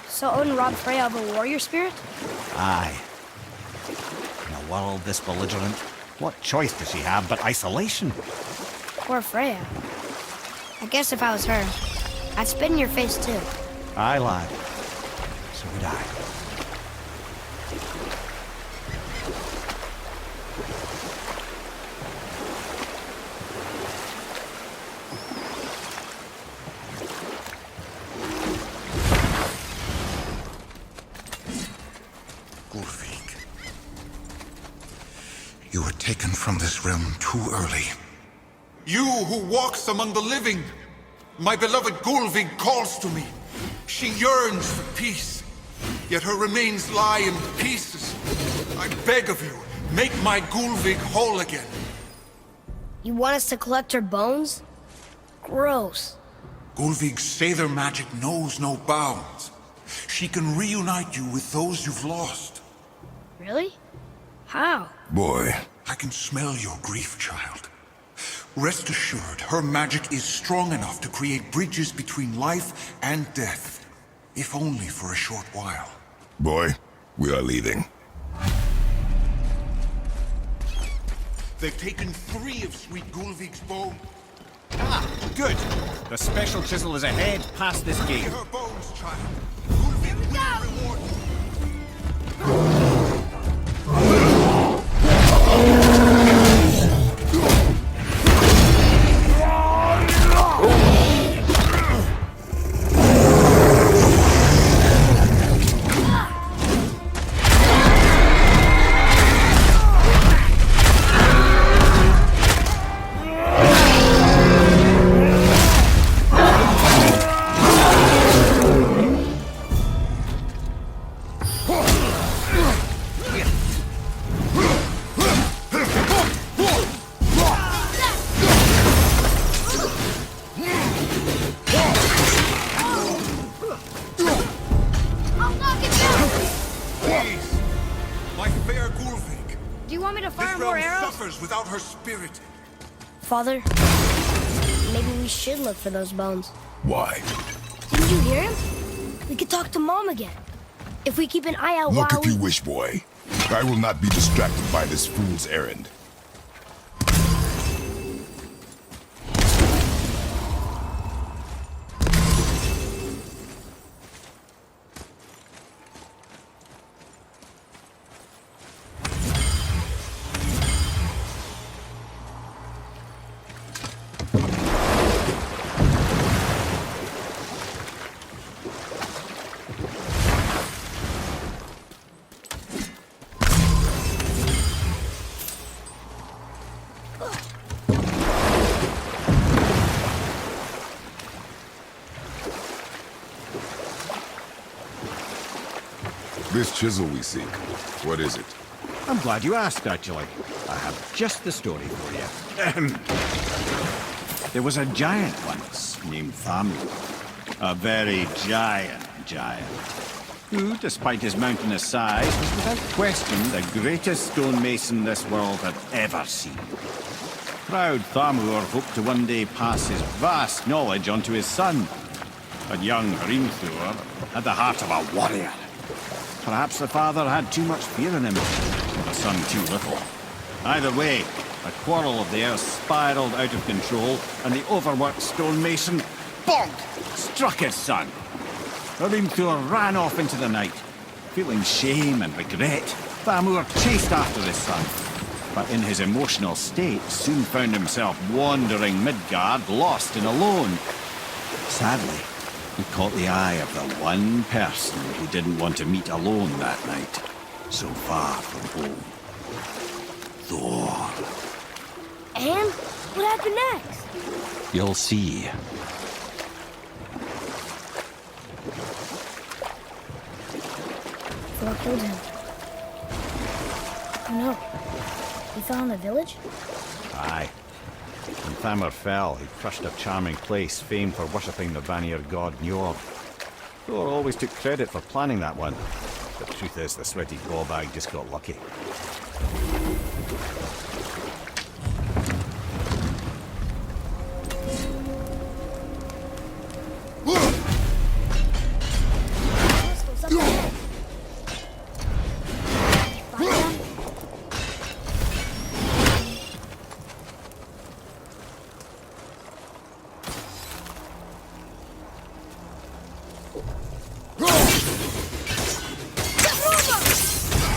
So Odin robbed Freya of a warrior spirit? Aye. In a world this belligerent, what choice does she have but isolation? Poor Freya. I guess if I was her, I'd spit in your face too. Aye, lad. So would I. You were taken from this realm too early. You who walks among the living! My beloved Gulvig calls to me. She yearns for peace, yet her remains lie in pieces. I beg of you, make my Gulvig whole again. You want us to collect her bones? Gross. Gulvig's Sather magic knows no bounds. She can reunite you with those you've lost. Really? How? Boy. I can smell your grief, child. Rest assured, her magic is strong enough to create bridges between life and death, if only for a short while. Boy, we are leaving. They've taken 3 of sweet Gulvig's bones. Ah, good. The special chisel is ahead, past this gate. Her bones, child. Gulvig will reward you. Without her spirit. Father, maybe we should look for those bones. Why? Didn't you hear him? We could talk to Mom again. If we keep an eye out Look while if you wish, boy. I will not be distracted by this fool's errand. This chisel we seek, what is it? I'm glad you asked, actually. I have just the story for you. There was a giant once, named Thor. A very giant, who, despite his mountainous size, was without question the greatest stonemason this world had ever seen. Proud Thamur hoped to one day pass his vast knowledge on to his son. But young Hrimthur had the heart of a warrior. Perhaps the father had too much fear in him, or the son too little. Either way, a quarrel of theirs spiraled out of control, and the overworked stonemason, bonk, struck his son. Hrimthur ran off into the night. Feeling shame and regret, Thamur chased after his son, but in his emotional state soon found himself wandering Midgard, lost and alone. Sadly, he caught the eye of the one person who didn't want to meet alone that night, so far from home. Thor. And what happened next? You'll see. Thor killed him. Oh no. He fell in the village? Aye. When Thamur fell, he crushed a charming place famed for worshipping the Vanir god Njord. Thor always took credit for planning that one. But the truth is, the sweaty ballbag just got lucky. Crystals up ahead. Find them?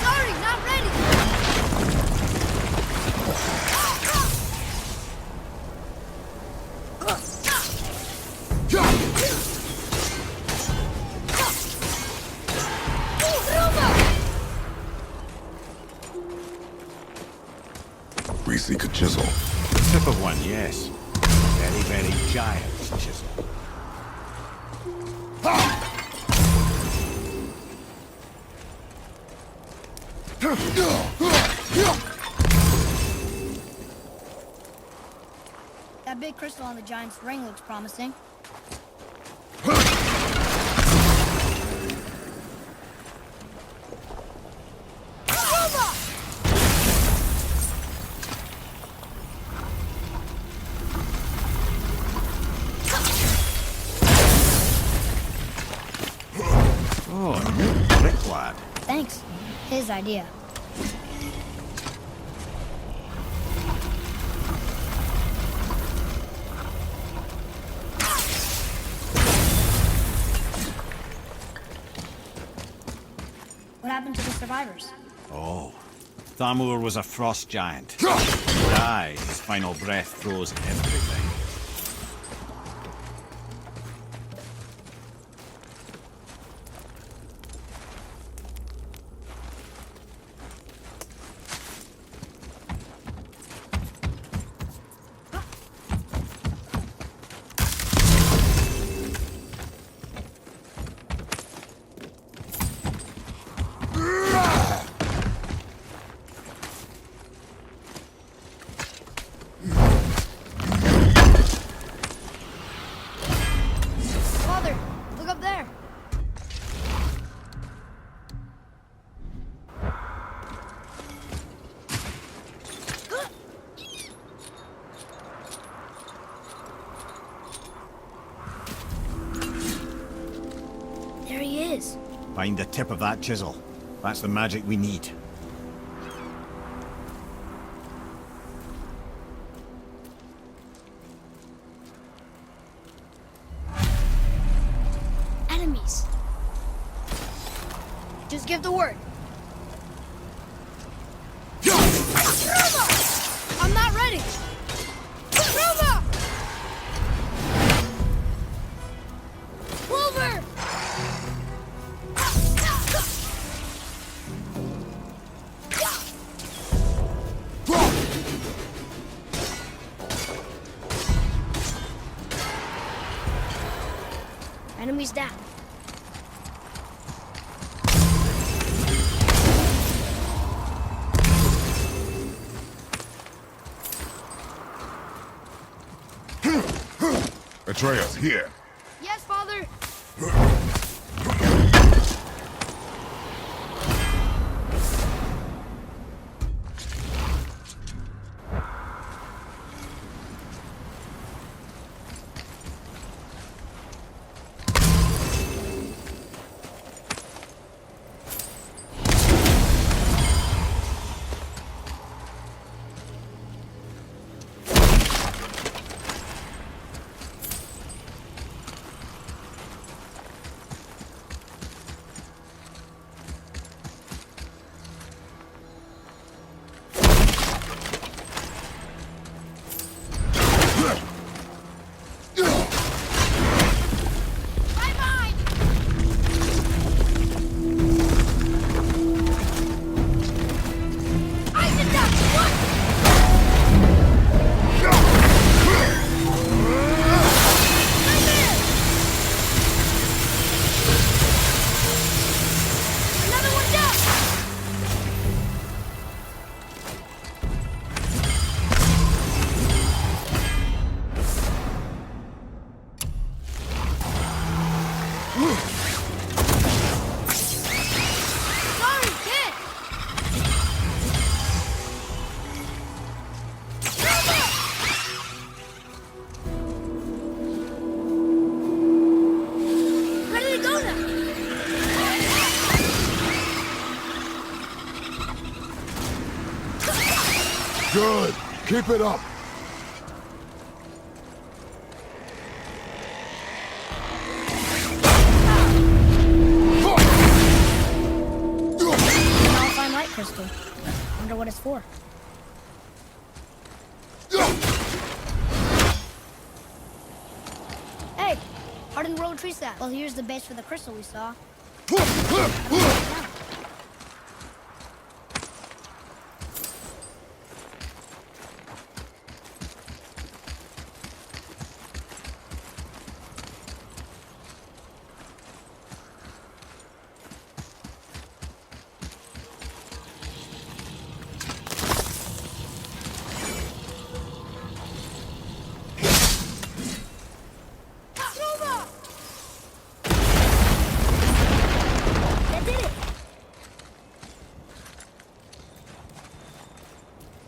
Sorry, not ready. We seek a chisel. The tip of one, yes. Very, very giant chisel. That big crystal on the giant's ring looks promising. Oh, a new brick lad. Thanks. His idea. What happened to the survivors? Oh. Thamur was a frost giant. He died. His final breath froze everything. Father, look up there. There he is. Find the tip of that chisel. That's the magic we need. Enemies. Just give the word. I'm not ready. Roma! Wolver! Enemies down. Atreus, here. Yes, Father. Keep it up! An fine light crystal. Wonder what it's for. Hey! How didn't roll trees that? Well, here's the base for the crystal we saw.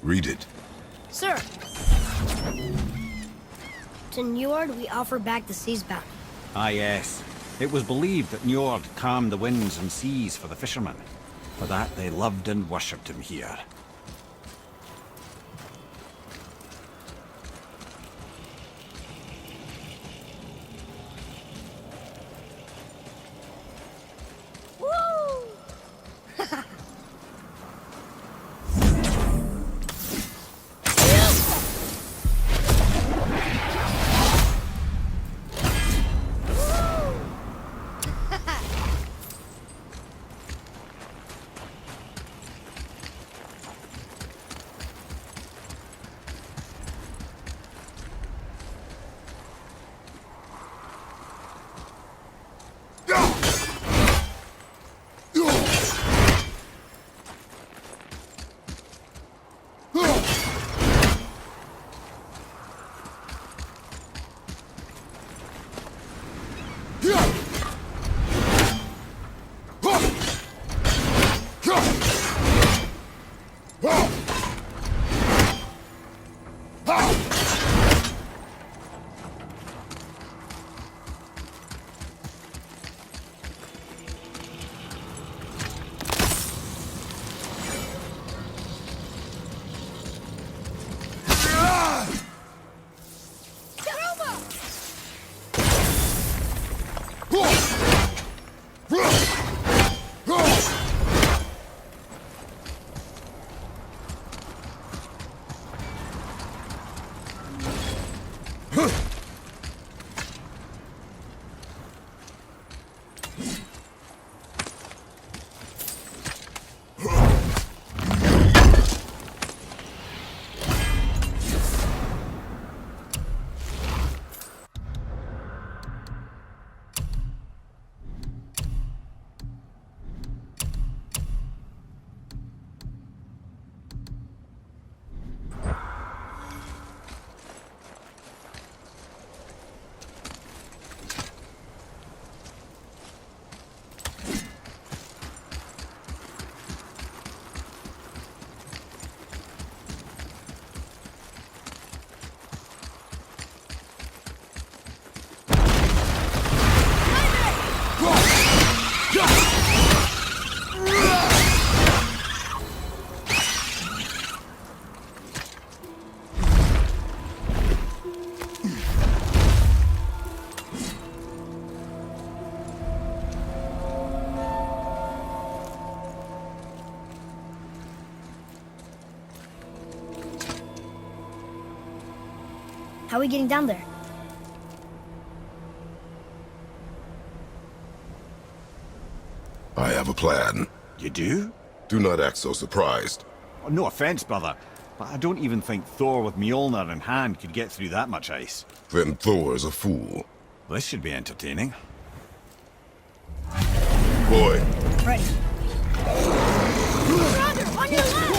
Read it. Sir! To Njord, we offer back the sea's bounty. Ah, yes. It was believed that Njord calmed the winds and seas for the fishermen. For that, they loved and worshipped him here. How are we getting down there? I have a plan. You do? Do not act so surprised. Oh, no offense, brother, but I don't even think Thor with Mjolnir in hand could get through that much ice. Then Thor is a fool. This should be entertaining. Boy, Ready. Brother, on your left!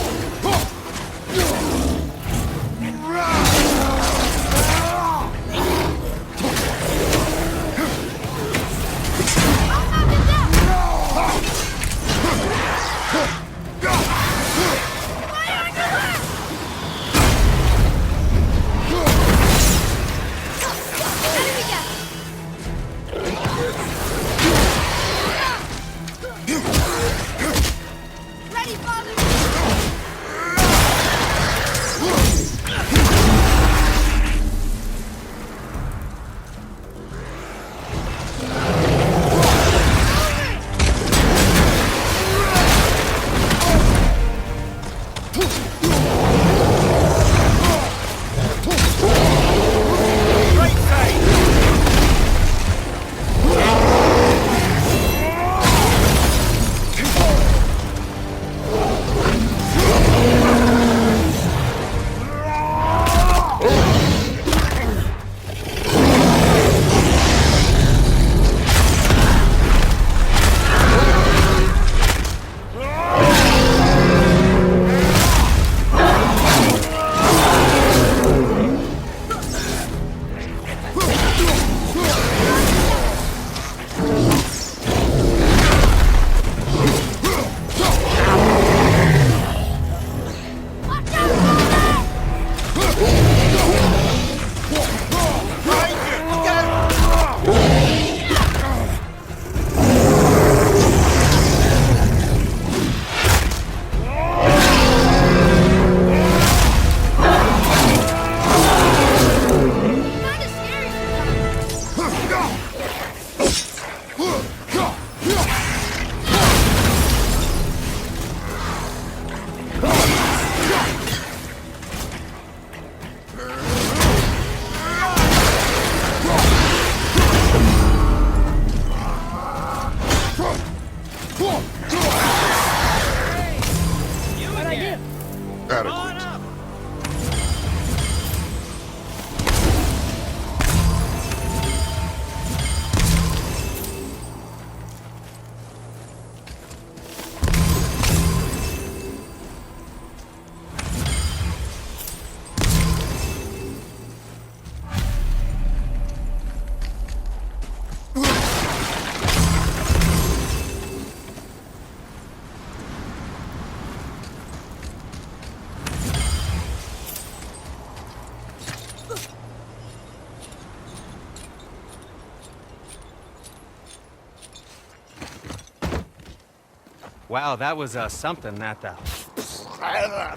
Wow, that was something, that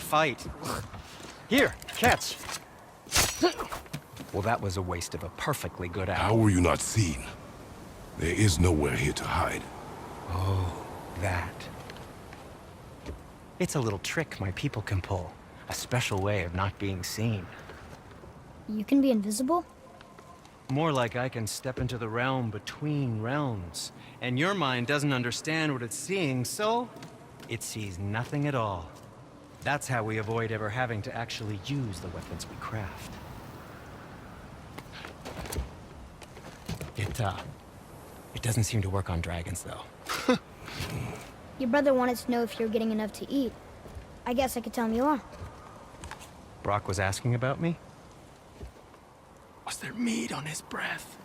fight. Here, catch. Well, that was a waste of a perfectly good How apple. were you not seen? There is nowhere here to hide. Oh, that. It's a little trick my people can pull. A special way of not being seen. You can be invisible? More like I can step into the realm between realms. And your mind doesn't understand what it's seeing, so it sees nothing at all. That's how we avoid ever having to actually use the weapons we craft. It doesn't seem to work on dragons, though. Your brother wanted to know if you're getting enough to eat. I guess I could tell him you are. Brock was asking about me? Was there meat on his breath?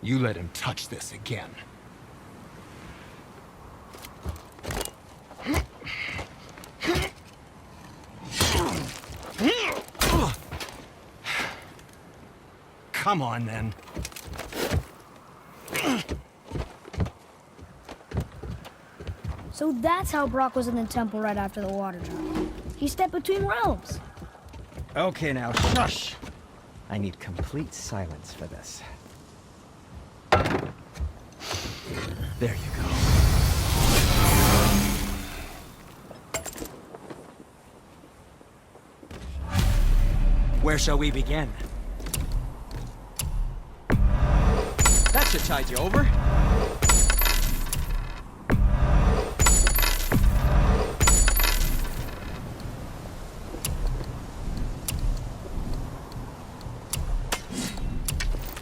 You let him touch this again. Come on, then. So that's how Brock was in the temple right after the water drop. He stepped between realms. Okay, now, shush! I need complete silence for this. There you go. Where shall we begin? That should tide you over.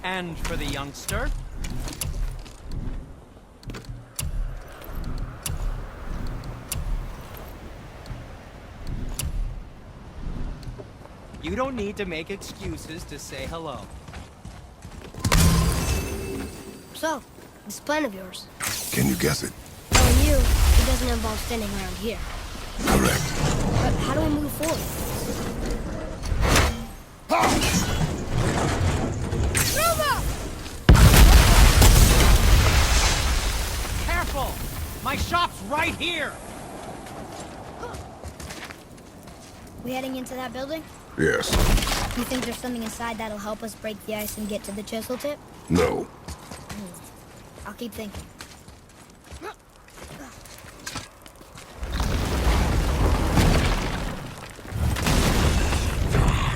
And for the youngster. You don't need to make excuses to say hello. So, this plan of yours. Can you guess it? Knowing you, it doesn't involve standing around here. Correct. But how do we move forward? Careful! My shop's right here! We heading into that building? Yes. You think there's something inside that'll help us break the ice and get to the chisel tip? No. I'll keep thinking.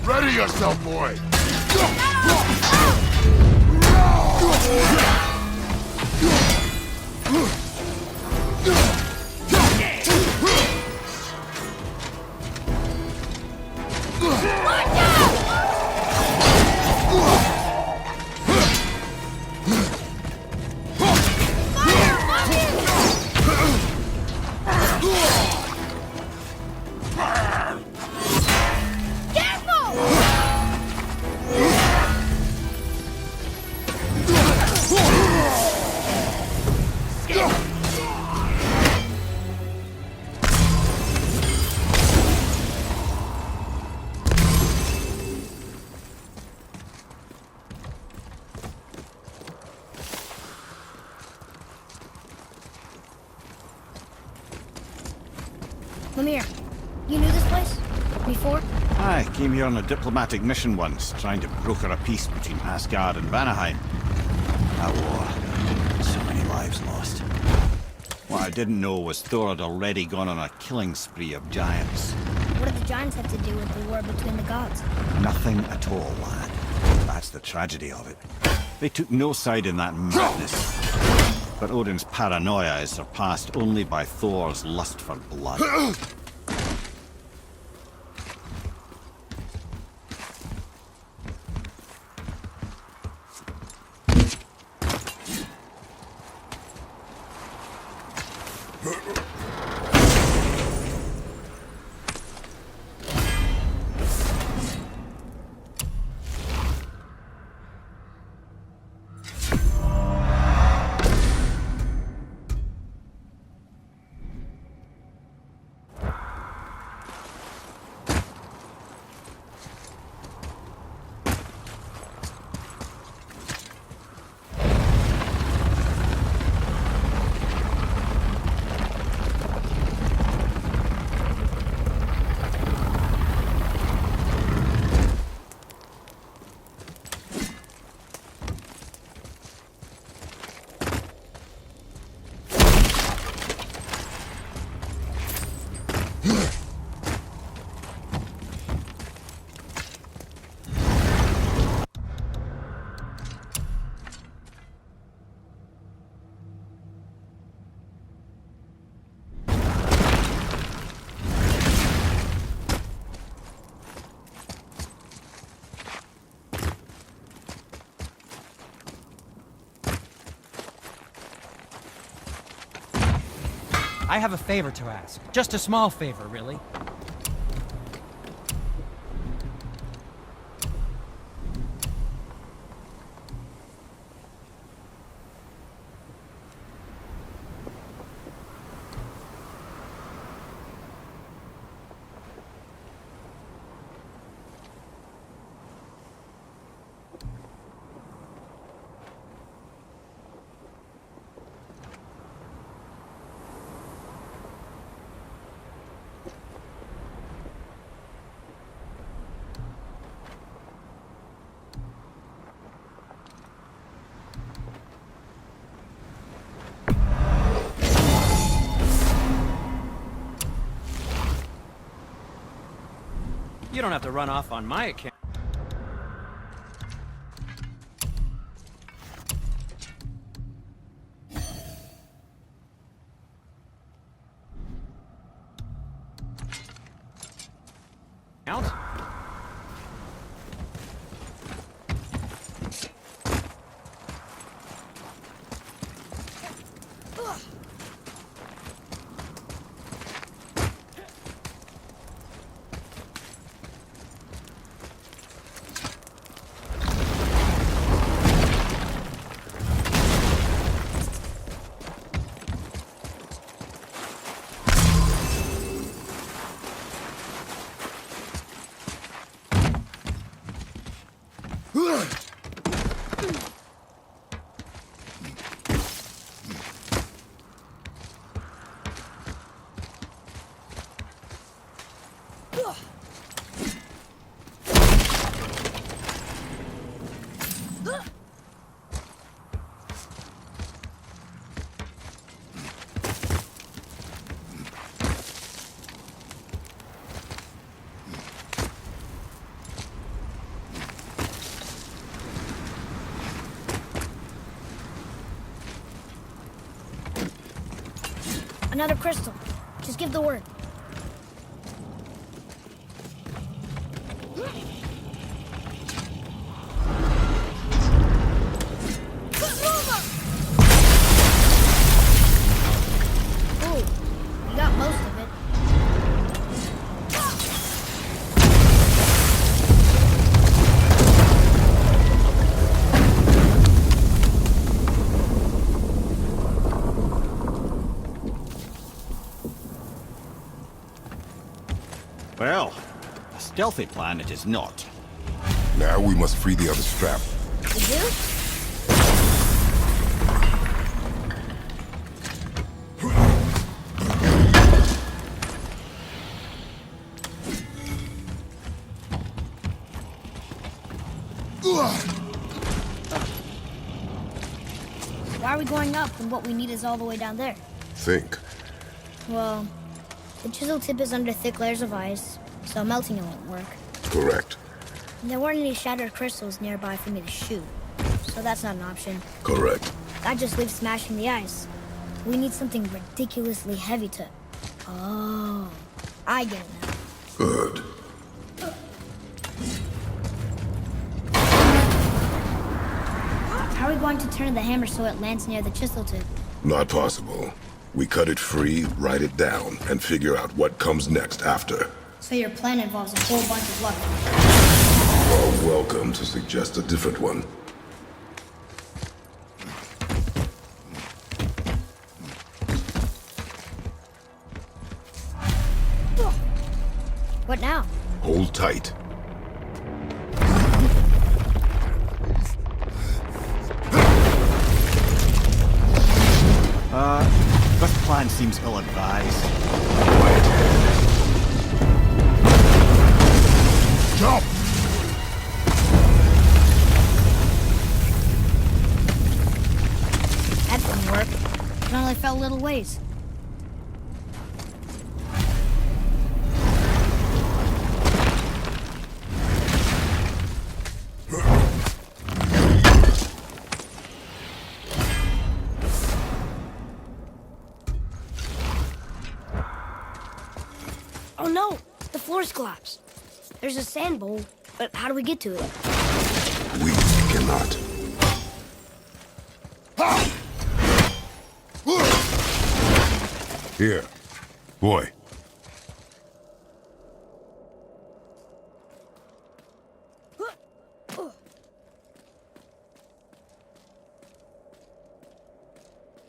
Ready yourself, boy! Lemire, you knew this place? Before? I came here on a diplomatic mission once, trying to broker a peace between Asgard and Vanaheim. That war. So many lives lost. What I didn't know was Thor had already gone on a killing spree of giants. What did the giants have to do with the war between the gods? Nothing at all, lad. That's the tragedy of it. They took no side in that madness. But Odin's paranoia is surpassed only by Thor's lust for blood. I have a favor to ask. Just a small favor, really. You don't have to run off on my account. Out? Another crystal. Just give the word. Ooh, you got most of it. Well, a stealthy plan it is not. Now we must free the other strap. You do? Why are we going up when what we need is all the way down there? Think. Well, the chisel tip is under thick layers of ice, so melting it won't work. Correct. And there weren't any shattered crystals nearby for me to shoot, so that's not an option. Correct. That just leaves smashing the ice. We need something ridiculously heavy to... Oh, I get it now. Good. How are we going to turn the hammer so it lands near the chisel tip? Not possible. We cut it free, write it down, and figure out what comes next after. So your plan involves a whole bunch of luck. You are welcome to suggest a different one. What now? Hold tight. This plan seems ill-advised. Jump! That didn't work. It only fell a little ways. Oh no! The floor's collapsed. There's a sand bowl, but how do we get to it? We cannot. Here. Boy.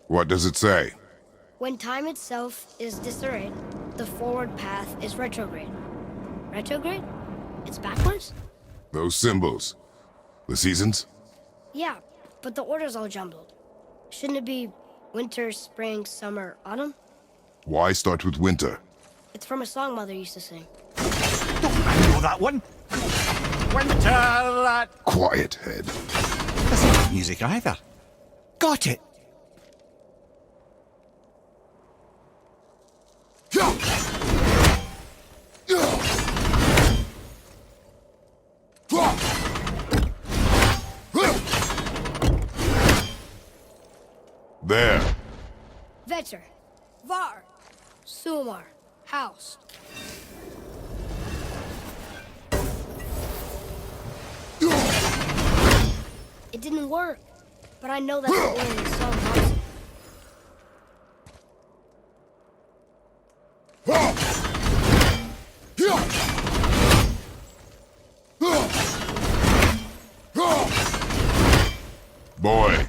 What does it say? When time itself is disarrayed, the forward path is retrograde. Retrograde? It's backwards? Those symbols. The seasons? Yeah, but the order's all jumbled. Shouldn't it be winter, spring, summer, autumn? Why start with winter? It's from a song Mother used to sing. I know that one. Winter. Quiet, head. That's not music either. Got it. There. Vetter, Var, Sumar, House. It didn't work, but I know that's the order the song has. Boy.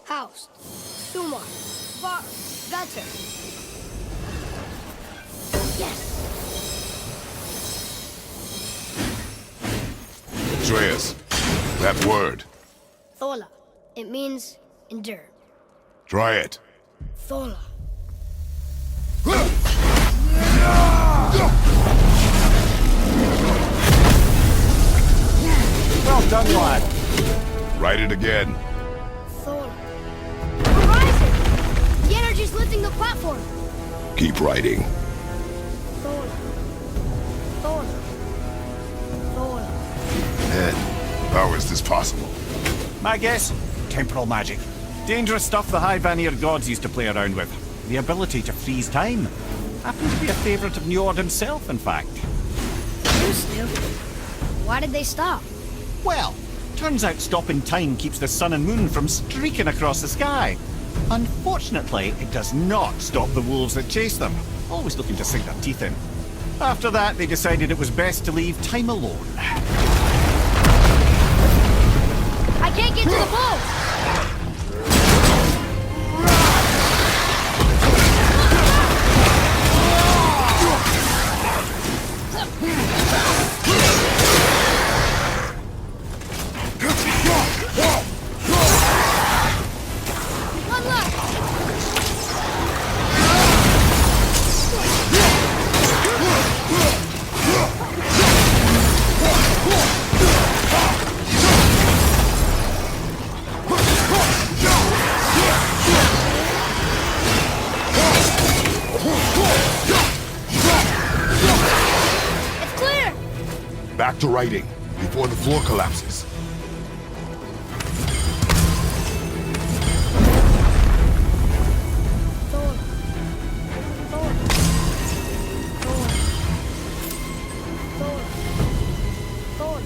House, Sumar, Var, Vetter. Yes! Atreus. That word. Thola. It means endure. Try it. Thola. Well done, lad. Write it again. Thola. Horizon! The energy's lifting the platform. Keep writing. Thola. Thola. Thola. Head. How is this possible? My guess? Temporal magic. Dangerous stuff the High Vanir gods used to play around with. The ability to freeze time. Happened to be a favourite of Njord himself, in fact. Used to. Why did they stop? Well, turns out stopping time keeps the sun and moon from streaking across the sky. Unfortunately, it does not stop the wolves that chase them, always looking to sink their teeth in. After that, they decided it was best to leave time alone. I can't get to the boat! One left! It's clear! Back to writing, before the floor collapses. Thor. Thor. Thor. Thor. Thor.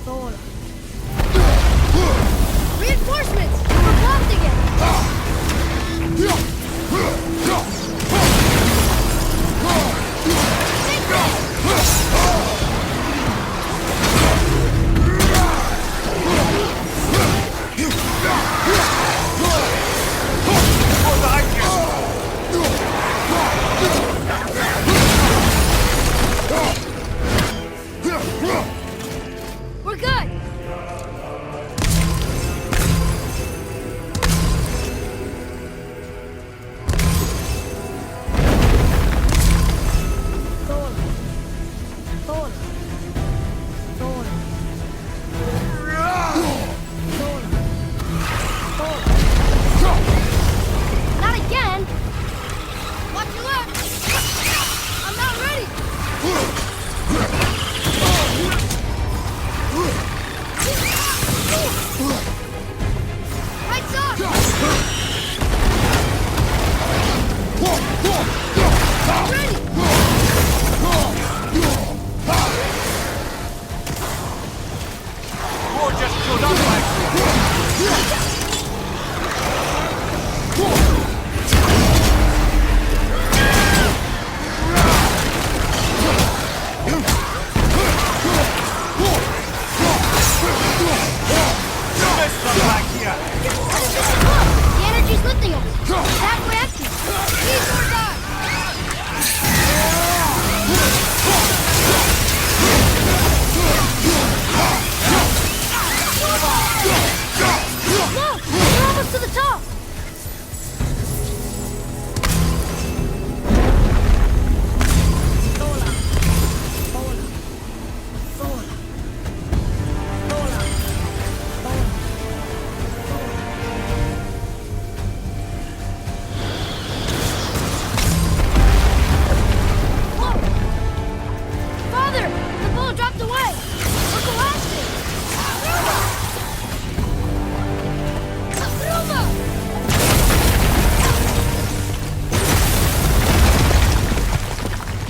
Thor. Reinforcements! We're blocked again! Take this!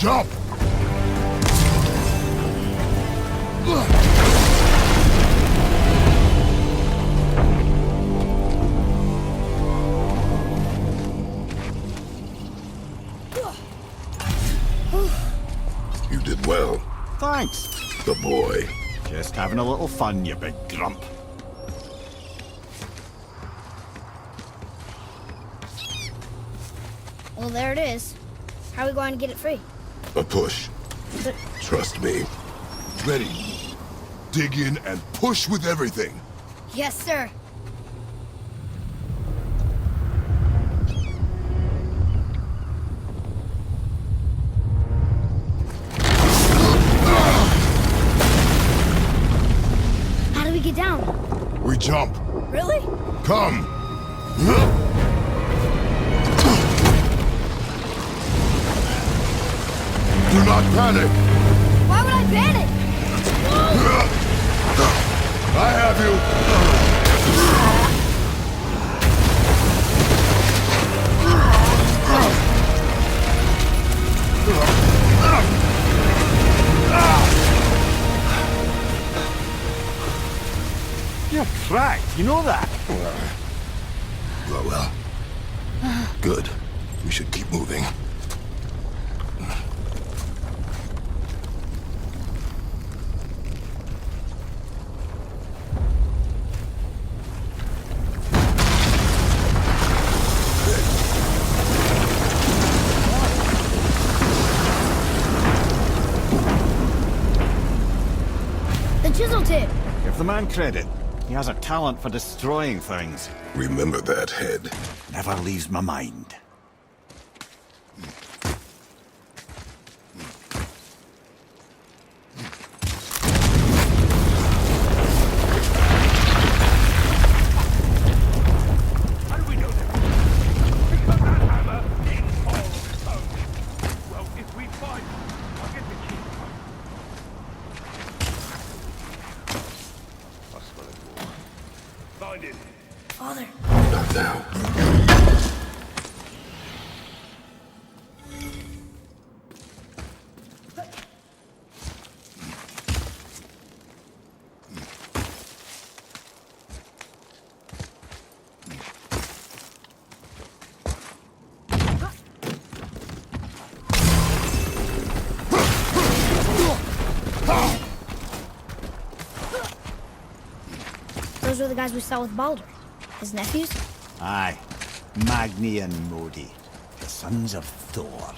Jump! You did well. Thanks. The boy. Just having a little fun, you big grump. Well, there it is. How are we going to get it free? A push. But Trust me. Ready. Dig in and push with everything. yes, sir. How do we get down? We jump. Really? Come. Do not panic. Why would I panic? I have you. You're cracked, you know that? Well. Good. We should keep moving. The chisel tip. Give the man credit. He has a talent for destroying things. Remember that, head. Never leaves my mind. How do we know that? Because that hammer is all stone. Well, if we find it, I'll get the key. I smell it more. Find it. Father. Not now. Those were the guys we saw with Baldur. His nephews? Aye. Magni and Modi. The sons of Thor.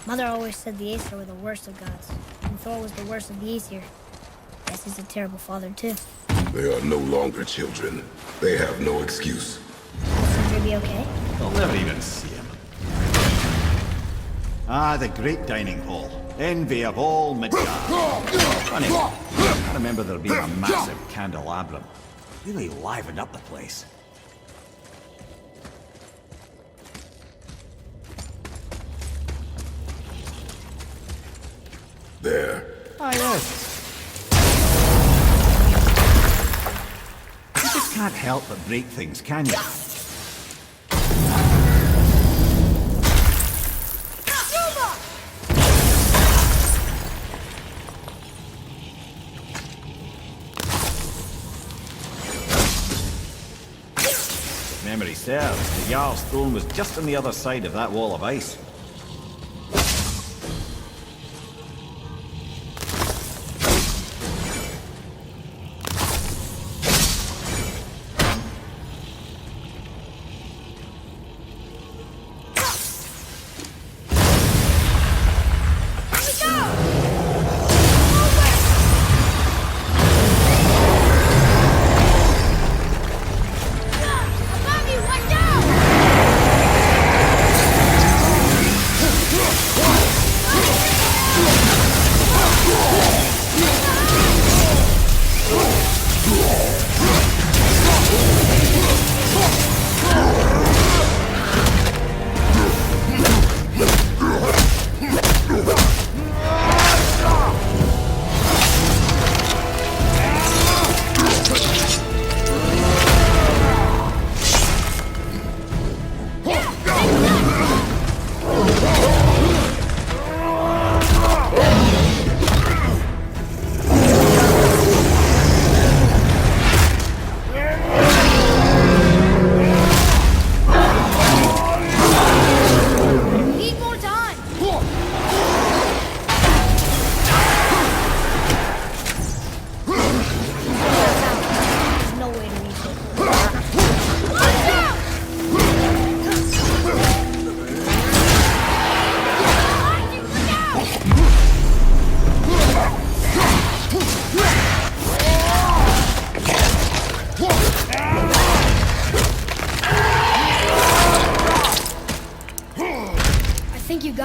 Mother always said the Aesir were the worst of gods, and Thor was the worst of the Aesir. Guess he's a terrible father, too. They are no longer children. They have no excuse. Will Sindri be okay? They'll never even see him. Ah, the great dining hall. Envy of all Midgard. Funny, I remember there being a massive candelabrum. Really livened up the place. There. Ah, yes. You just can't help but break things, can you? If memory serves, the Jarl's throne was just on the other side of that wall of ice.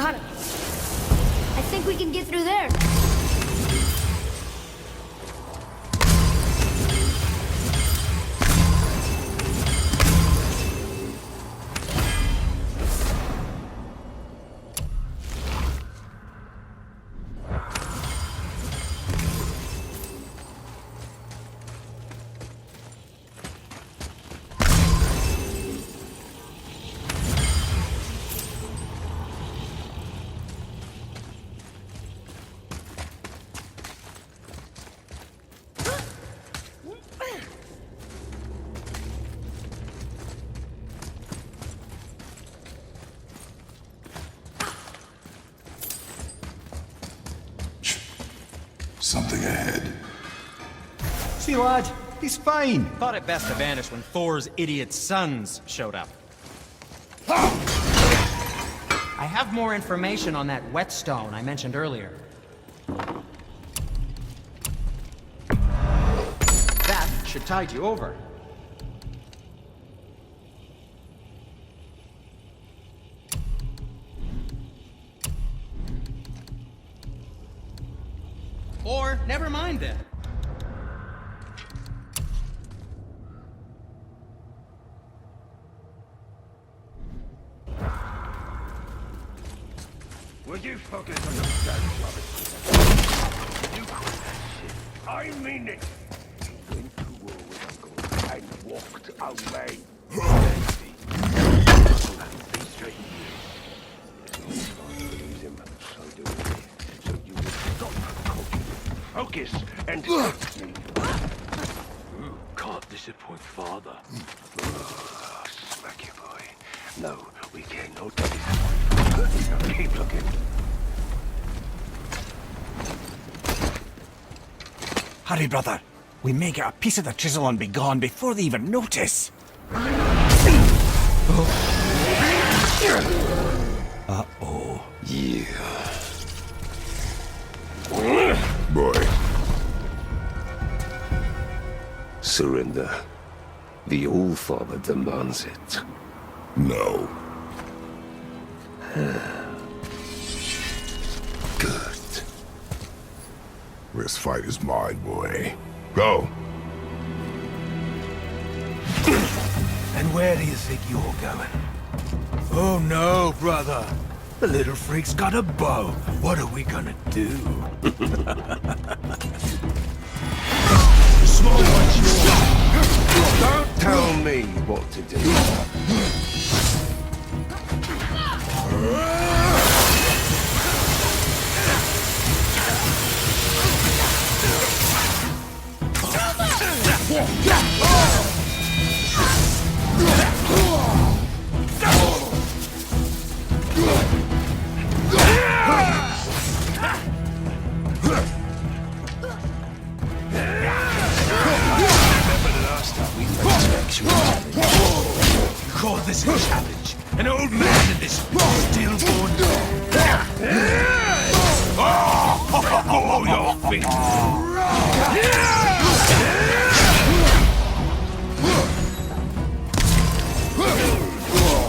Got it. I think we can get through there. Something ahead. See, lad, he's fine. Thought it best to vanish when Thor's idiot sons showed up. I have more information on that whetstone I mentioned earlier. That should tide you over. Or, never mind then. Would you focus on the status of it? You call that shit. I mean it. You went to war with Uncle and walked away. Be straight. There's no time to lose him, so do we. So you will stop talking, focus, and act me. You can't disappoint father. Smack you, boy. No, we cannot disappoint. Keep looking. Hurry, brother. We may get a piece of the chisel and be gone before they even notice. Uh-oh. Yeah. Boy. Surrender. The All-Father demands it. No. Good. This fight is mine, boy. Go. And where do you think you're going? Oh no, brother. The little freak's got a bow. What are we gonna do? Small one's yours. Don't tell me what to do. You call this a challenge? An old man in this stillborn dog. Oh, your feet.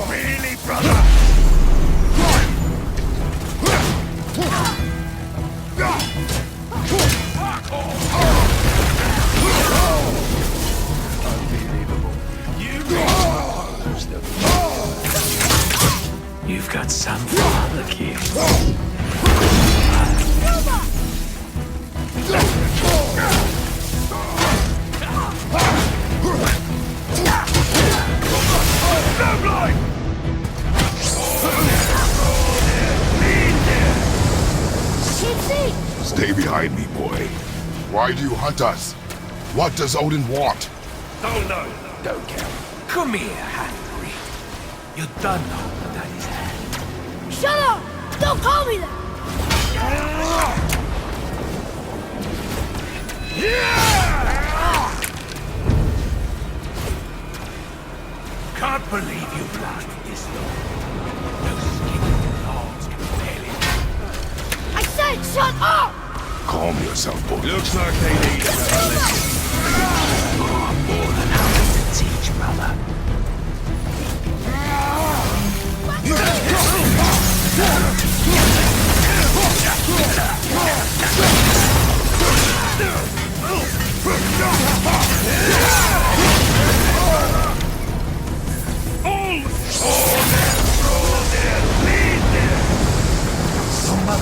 Really, brother? Unbelievable. You've got some father, kid. Stay behind me, boy. Why do you hunt us? What does Odin want? Oh no, don't care. Come here, half-breed. You don't know what that is hand. Shut up! Don't call me that! Can't believe you blasted this long. No skin claws can fail it. I said shut up! Calm yourself, boy. Looks like they need a lesson. I'm more than happy to teach, brother.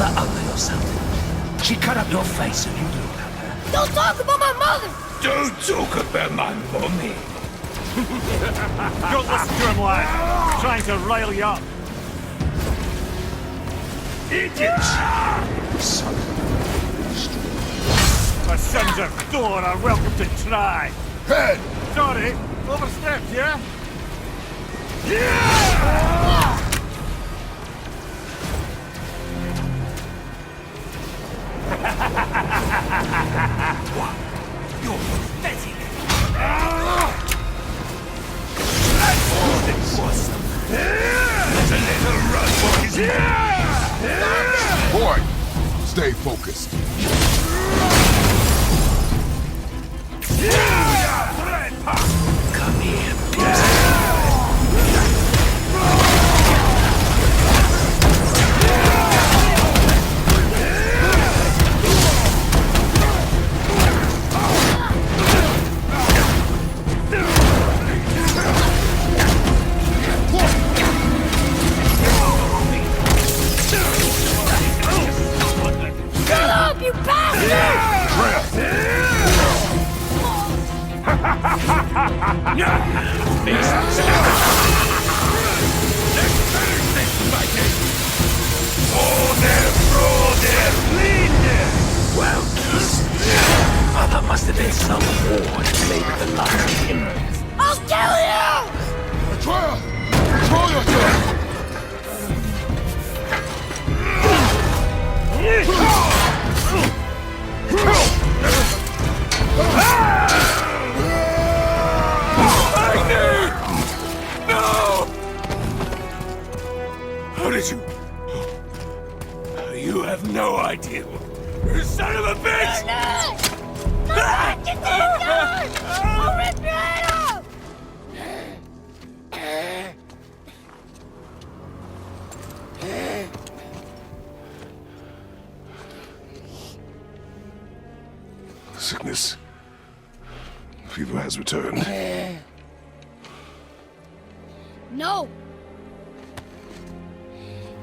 mother ugly or something? She cut up your face and you looked at her. Don't talk about my mother! Don't talk about my mommy. Don't listen to him, lad. Trying to rile you up. Idiots! Son The sons of Thor are welcome to try. Head! Sorry, overstepped, yeah? You're pathetic. There's a little run for his Boy, stay focused. Come here. Shut up, you bastard! Well, mother must have been some war to play with the likes of him. I'll kill you! Atreus! Control yourself! How did you? You have no idea. You son of a bitch! Get these guns! I'll rip your head off! Sickness. Fever has returned. No!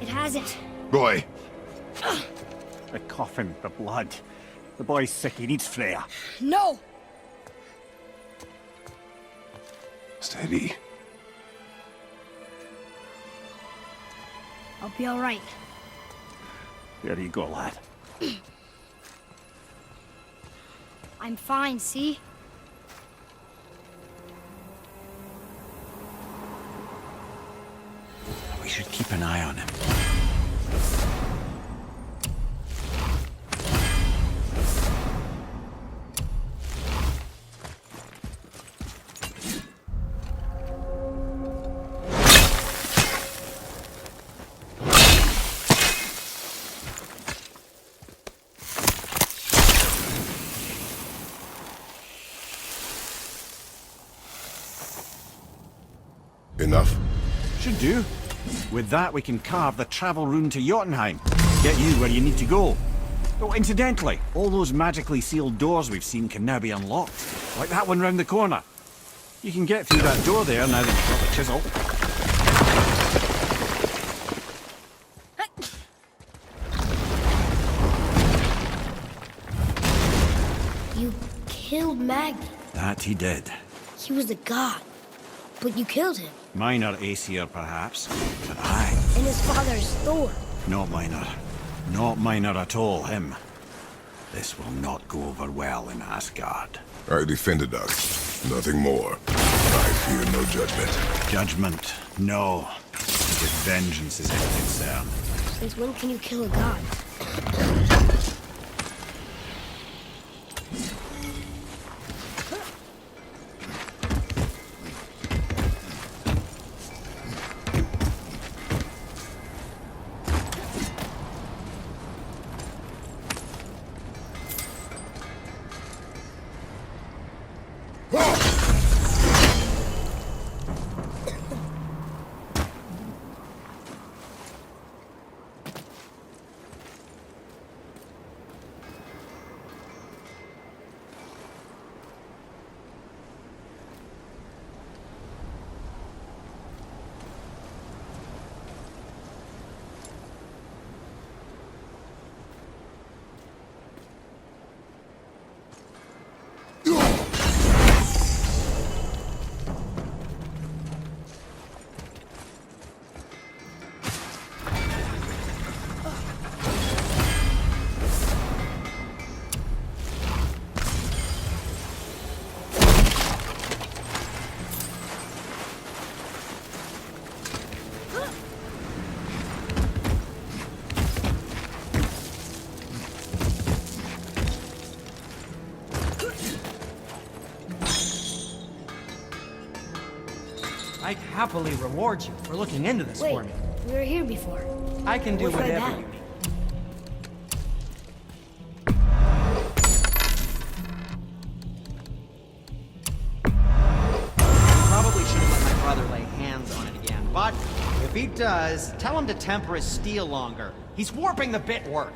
It hasn't. Boy, The coffin, the blood. The boy's sick, he needs Freya. No! steady. I'll be alright. There you go, lad. I'm fine, see? We should keep an eye on him. Enough? Should do. With that, we can carve the travel rune to Jotunheim. Get you where you need to go. Oh, incidentally, all those magically sealed doors we've seen can now be unlocked. Like that one round the corner. You can get through that door there now that you've got the chisel. You killed Magni. That he did. He was a god. But you killed him. Minor Aesir, perhaps. But I... And his father's Thor. Not minor. Not minor at all, him. This will not go over well in Asgard. I defended us. Nothing more. I fear no judgment. Judgment, no. With vengeance is any concern. Since when can you kill a god? I'd happily reward you for looking into this Wait, for me. we were here before. I can do What's like whatever that? you need. Probably should have let my brother lay hands on it again, but if he does, tell him to temper his steel longer. He's warping the bit work.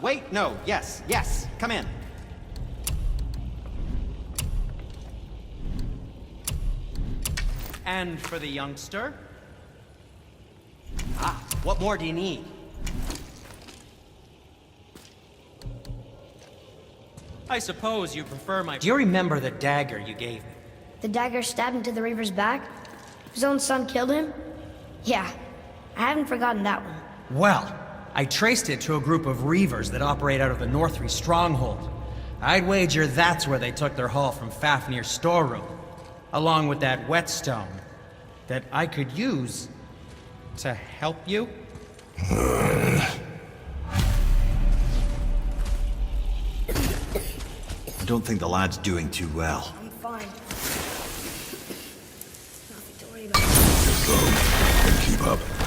Wait, no, yes, come in. And for the youngster? Ah, what more do you need? I suppose you prefer my... Do you remember the dagger you gave me? The dagger stabbed into the Reaver's back? His own son killed him? Yeah, I haven't forgotten that one. Well, I traced it to a group of Reavers that operate out of the Northry stronghold. I'd wager that's where they took their haul from Fafnir's storeroom, along with that whetstone that I could use to help you. I don't think the lad's doing too well. I'm fine. Nothing to worry about. Just slow and keep up.